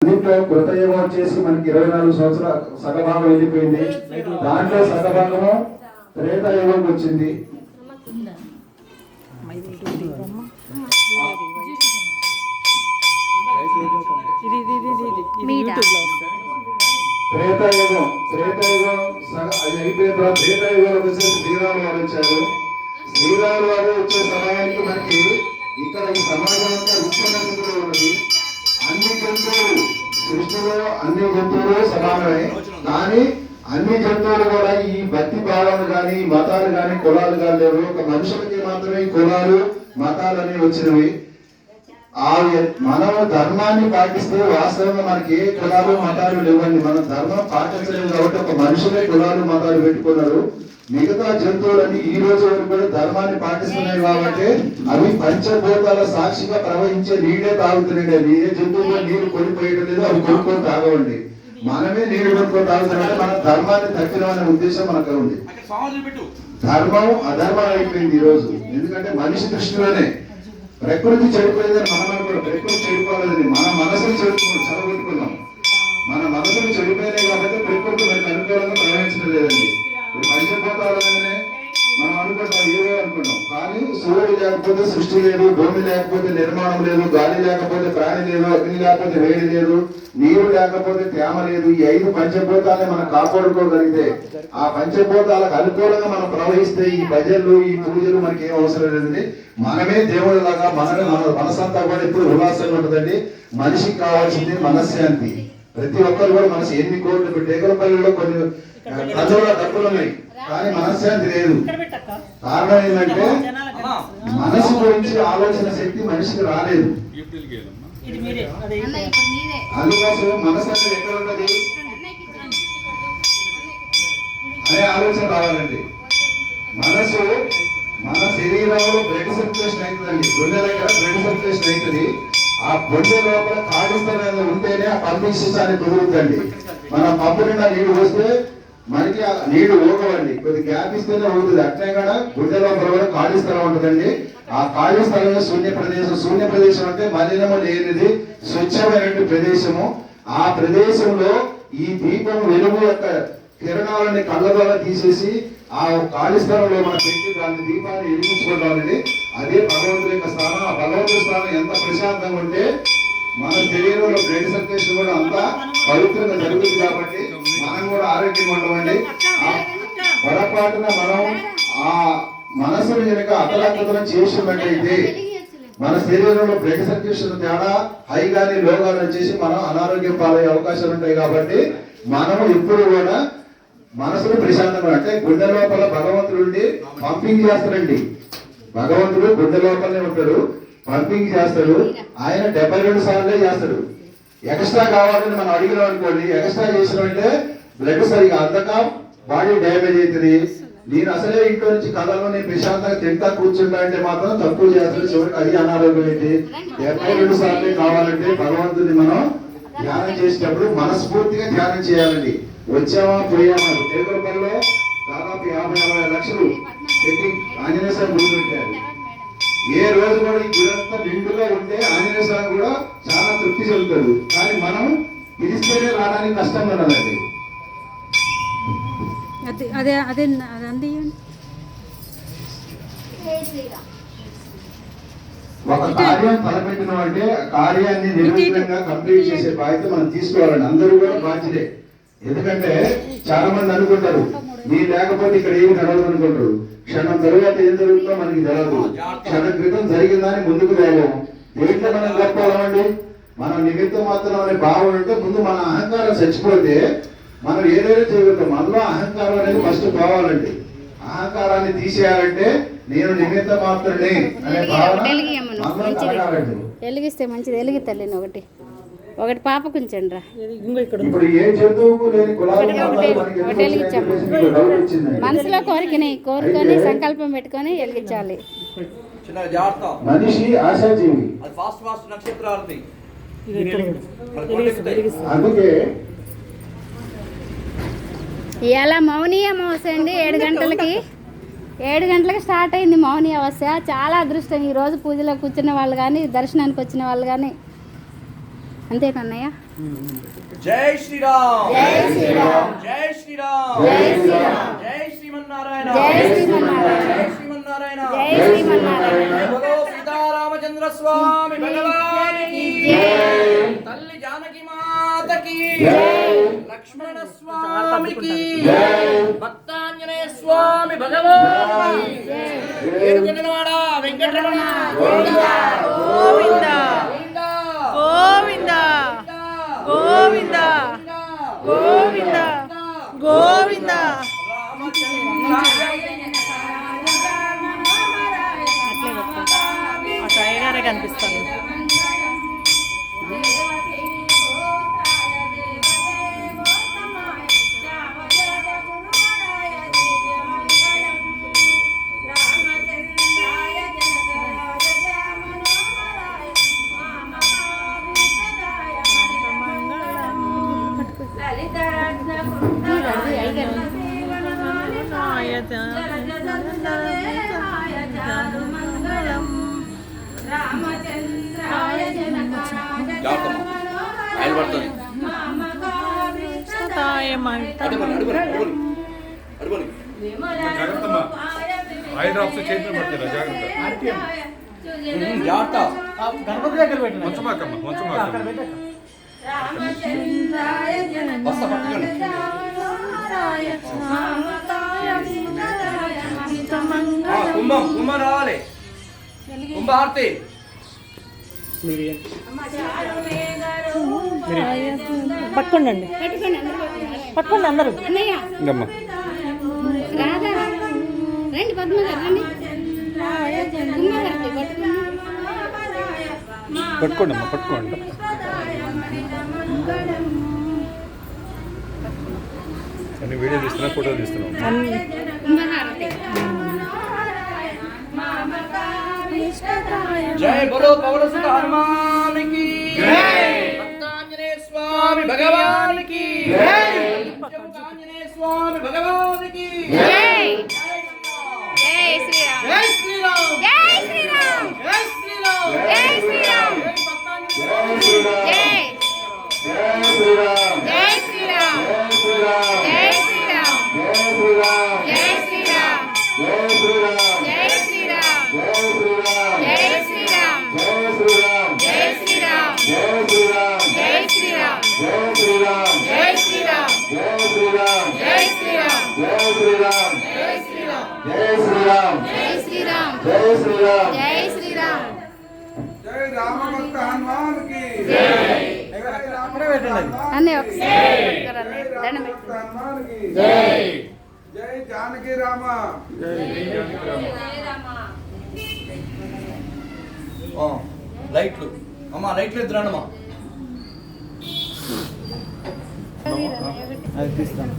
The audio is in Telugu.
దీంట్లో కృతయుగం వచ్చేసి మనకి 24 సంవత్సరాలు సగభాగం వెళ్ళిపోయింది. దాంట్లో సగభాగము త్రేతాయుగం వచ్చింది. త్రేతాయుగం అది అయిపోయిన తర్వాత త్రేతాయుగంలో వచ్చేసి శ్రీరాములు వారు వచ్చారు. శ్రీరాములు వారు వచ్చే సమయానికి మనకి ఇక్కడ ఈ సమాజం అంతా ఉత్తమ స్థితిలో ఉన్నది. అన్ని జంతువులు సృష్టిలో అన్ని జంతువులు సమానమే. కానీ అన్ని జంతువులు కూడా ఈ భక్తి భావాలు కానీ మతాలు కానీ కులాలు కానీ లేవు. ఒక మనుషులకి మాత్రమే ఈ కులాలు మతాలు అనేవి వచ్చినవి. మనం ధర్మాన్ని పాటిస్తే వాస్తవంగా మనకి ఏ కులాలు మతాలు లేవండి. మనం ధర్మం పాటించలేదు కాబట్టి ఒక మనుషులే కులాలు మతాలు పెట్టుకున్నారు. మిగతా జంతువులన్నీ ఈ రోజు వరకు కూడా ధర్మాన్ని పాటిస్తున్నాయి కాబట్టి అవి పంచభూతాల సాక్షిగా ప్రవహించే నీడే తాగుతున్నాయి. ఏ జంతువు నీరు కొనిపోయడం లేదు, అవి కొనుక్కొని తాగవండి. మనమే నీరు కొనుక్కొని తాగుతున్నామంటే మన ధర్మాన్ని తగ్గినమనే ఉద్దేశం మనకు ఉంది. ధర్మం అధర్మం అయిపోయింది ఈ రోజు. ఎందుకంటే మనిషి దృష్టిలోనే ప్రకృతి చెడిపోయిందని మనం అనుకోవడం. ప్రకృతి చెడిపోలేదని మన మనసును చెడగొట్టుకున్నాం. మన మనసును చెడిపోయినాయి కాబట్టి ప్రకృతి మనకు అనుకూలంగా ప్రవహించడం లేదండి. పంచభూతాలనే మనం అనుకుంటాం, ఏవో అనుకుంటాం. కానీ సూర్యుడు లేకపోతే సృష్టి లేదు, భూమి లేకపోతే నిర్మాణం లేదు, గాలి లేకపోతే ప్రాణి లేదు, అగ్ని లేకపోతే వేడి లేదు, నీరు లేకపోతే తేమ లేదు. ఈ 5 పంచభూతాలని మనం కాపాడుకోగలిగితే, ఆ పంచభూతాలకు అనుకూలంగా మనం ప్రవహిస్తే ఈ భజనలు ఈ పూజలు మనకి ఏం అవసరం లేదండి. మనమే దేవుడిలాగా మన మనసంతా కూడా ఇప్పుడు ఉల్లాసంగా ఉంటుందండి. మనిషికి కావాల్సింది మనశ్శాంతి. ప్రతి ఒక్కరు కూడా మనసు ఎన్ని కోట్లు టేకలపల్లిలో కొన్ని కథల డబ్బులు ఉన్నాయి కానీ మనశ్శాంతి లేదు. కారణం ఏంటంటే మనసు గురించి ఆలోచన శక్తి మనిషికి రాలేదు. అందుకోసం మనసు అనేది ఎక్కడ ఉన్నది అనే ఆలోచన రావాలండి. మనసు మన శరీరంలో బ్లడ్ సర్క్యులేషన్ అవుతుందండి. గుండె దగ్గర బ్లడ్ సర్క్యులేషన్ అవుతుంది. ఆ గుండె లోపల కాలుష్యం ఉంటేనే ఆ పంపింగ్ సిస్టాన్ని కుదురుతుందండి. మనం పంపు నిండా నీళ్లు పోస్తే మనకి ఆ నీళ్లు ఊగవండి, కొద్ది గ్యాప్ ఇస్తేనే ఊగుతుంది. అట్లే కూడా గుండె లోపల కూడా ఖాళీ స్థలం ఉంటుందండి. ఆ ఖాళీ స్థలమే శూన్య ప్రదేశం. శూన్య ప్రదేశం అంటే మలినము లేనిది స్వచ్ఛమైన ప్రదేశము. ఆ ప్రదేశంలో ఈ దీపం వెలుగు యొక్క కిరణాలని కళ్ళ ద్వారా తీసేసి ఆ ఖాళీ స్థలంలో మనం పెట్టి దాని దీపాన్ని వెలిగించుకోవడానికి అదే భగవంతుడి యొక్క స్థానం. ఆ భగవంతుడి స్థానం ఎంత ప్రశాంతంగా ఉంటే మన శరీరంలో బ్లడ్ సర్క్యులేషన్ కూడా అంతా పవిత్రంగా జరుగుతుంది. కాబట్టి మనం కూడా ఆరోగ్యంగా ఉండమండి. పొరపాటున మనం ఆ మనసును కనుక అతలాకుతలం చేసినట్టయితే మన శరీరంలో బ్లడ్ సర్క్యులేషన్ తేడా హై గాని లో గాని వచ్చేసి మనం అనారోగ్యం పాలయ్యే అవకాశాలు ఉంటాయి. కాబట్టి మనం ఎప్పుడు కూడా మనసును ప్రశాంతంగా అంటే గుండె లోపల భగవంతుడు ఉండి పంపింగ్ చేస్తాడండి. భగవంతుడు గుండె లోపలనే ఉంటాడు, పంపింగ్ చేస్తాడు. ఆయన 72 సార్లే చేస్తాడు. ఎక్స్ట్రా కావాలని మనం అడిగినాం అనుకోండి, ఎక్స్ట్రా చేసినంటే బ్లడ్ సరిగా అందక బాడీ డ్యామేజ్ అవుతుంది. నేను అసలే ఇంట్లో నుంచి కథలో నేను ప్రశాంతంగా తింటా కూర్చుంటా అంటే మాత్రం తక్కువ చేస్తాడు. చివరికి అది అనారోగ్యం ఏంటి. 72 సార్లే కావాలంటే భగవంతుని మనం ధ్యానం చేసేటప్పుడు మనస్ఫూర్తిగా ధ్యానం చేయాలండి. వచ్చామా పోయామా. టేకలపల్లిలో దాదాపు 50-60 లక్షలు పెట్టి ఆంజనేయ స్వామి గుడి పెట్టారు. ఏ రోజు కూడా ఈ గుడంతా నిండుగా ఉంటే ఆంజనేయ స్వామి కూడా చాలా తృప్తి చెందుతాడు. కానీ మనం పిలిస్తేనే రావడానికి కష్టంగా ఉన్నదండి. ఒక కార్యం తలపెట్టిన అంటే కార్యాన్ని నిర్విఘ్నంగా కంప్లీట్ చేసే బాధ్యత మనం తీసుకోవాలండి. అందరూ కూడా బాధ్యతే. ఎందుకంటే చాలా మంది అనుకుంటారు మీరు లేకపోతే ఇక్కడ ఏమి జరగదు అనుకుంటారు. క్షణం తరువాత ఏం జరుగుతుందో మనకి జరగదు. క్షణం క్రితం జరిగిందని ముందుకు వెళ్ళాము. దేంట్లో మనం గొప్పవాళ్ళమండి. మనం నిమిత్తం మాత్రం అనే భావం అంటే ముందు మన అహంకారం చచ్చిపోతే మనం ఏదైనా చేయగలుగుతాం. మనలో అహంకారం అనేది ఫస్ట్ పోవాలండి. అహంకారాన్ని తీసేయాలంటే నేను నిమిత్త మాత్రమే అనే భావన వెలిగిస్తే మంచిది. వెలిగి తల్లిని ఒకటి పాప కొంచెండి రా. ఇప్పుడు ఏ జంతువుకు లేని ఒకటి వెలిగించాము. మనసులో కోరుకొని సంకల్పం పెట్టుకొని వెలిగించాలి. మనిషి ఆశాజీవి. అందుకే ఇలా మౌని అమావాస్య అండి. 7 గంటలకి స్టార్ట్ అయింది మౌని అమావాస్య. చాలా అదృష్టం. ఈరోజు పూజలో కూర్చున్న వాళ్ళు కానీ దర్శనానికి వచ్చిన వాళ్ళు కానీ అంతేనన్నయ్య. జై శ్రీరామ్ జై శ్రీరామ్ జై శ్రీరామ్ జై శ్రీరామ్ జై శ్రీమన్నారాయణ జై శ్రీమన్నారాయణ జై శ్రీమన్నారాయణ జై శ్రీమన్నారాయణ జై బోలో సీతారామచంద్ర స్వామి భగవానికి జై తల్లి జానకి మాతకి జై లక్ష్మణ స్వామికి భక్తాంజనేయ స్వామి భగవానికి ఏడుకొండలవాడ వెంకటరమణ గోవింద గోవింద గోవింద గోవింద గోవింద అటు అయ్యగారే కనిపిస్తాను. గణపతి దగ్గర పెట్టిన కుంభం కుంభం రావాలి కుంభార్తి పట్టుకోండి పట్టుకోండి అందరూ. అన్నయ్య రాధా రండి పద్మ గారు రండి కుంభహారతి పట్టుకోండి అమ్మా పట్టుకోండి. అన్ని వీడియో తీస్తున్నా ఫోటో తీస్తున్నాం. కుంభహారతి జై బోలో పవన సుత హనుమానికి జై భక్తాంజనేయ స్వామి భగవానికి జై ఆంజనేయ స్వామి భగవానికి జై జై శ్రీరామ్ జై శ్రీరామ్ జై శ్రీరామ్ జై శ్రీరామ్ జై శ్రీరామ్ జై జై శ్రీరామ్ జై శ్రీరామ్ జై శ్రీరామ్ జై శ్రీరామ్ జై శ్రీరామ్ జై శ్రీరామ్ జై శ్రీరామ్ జై శ్రీరామ్ జై శ్రీరామ్ జై శ్రీరామ్ జై శ్రీరామ్ జై రామభక్త హనుమాన్కి అక్కడే పెట్టండి అన్నీ ఒకసారి పట్టుకోరండి. దండం పెట్టు. హనుమాన్కి జై జై జానకి రామ లైట్లు అమ్మా లైట్లు ఎత్తురాడమ్మా అది తీస్తాను.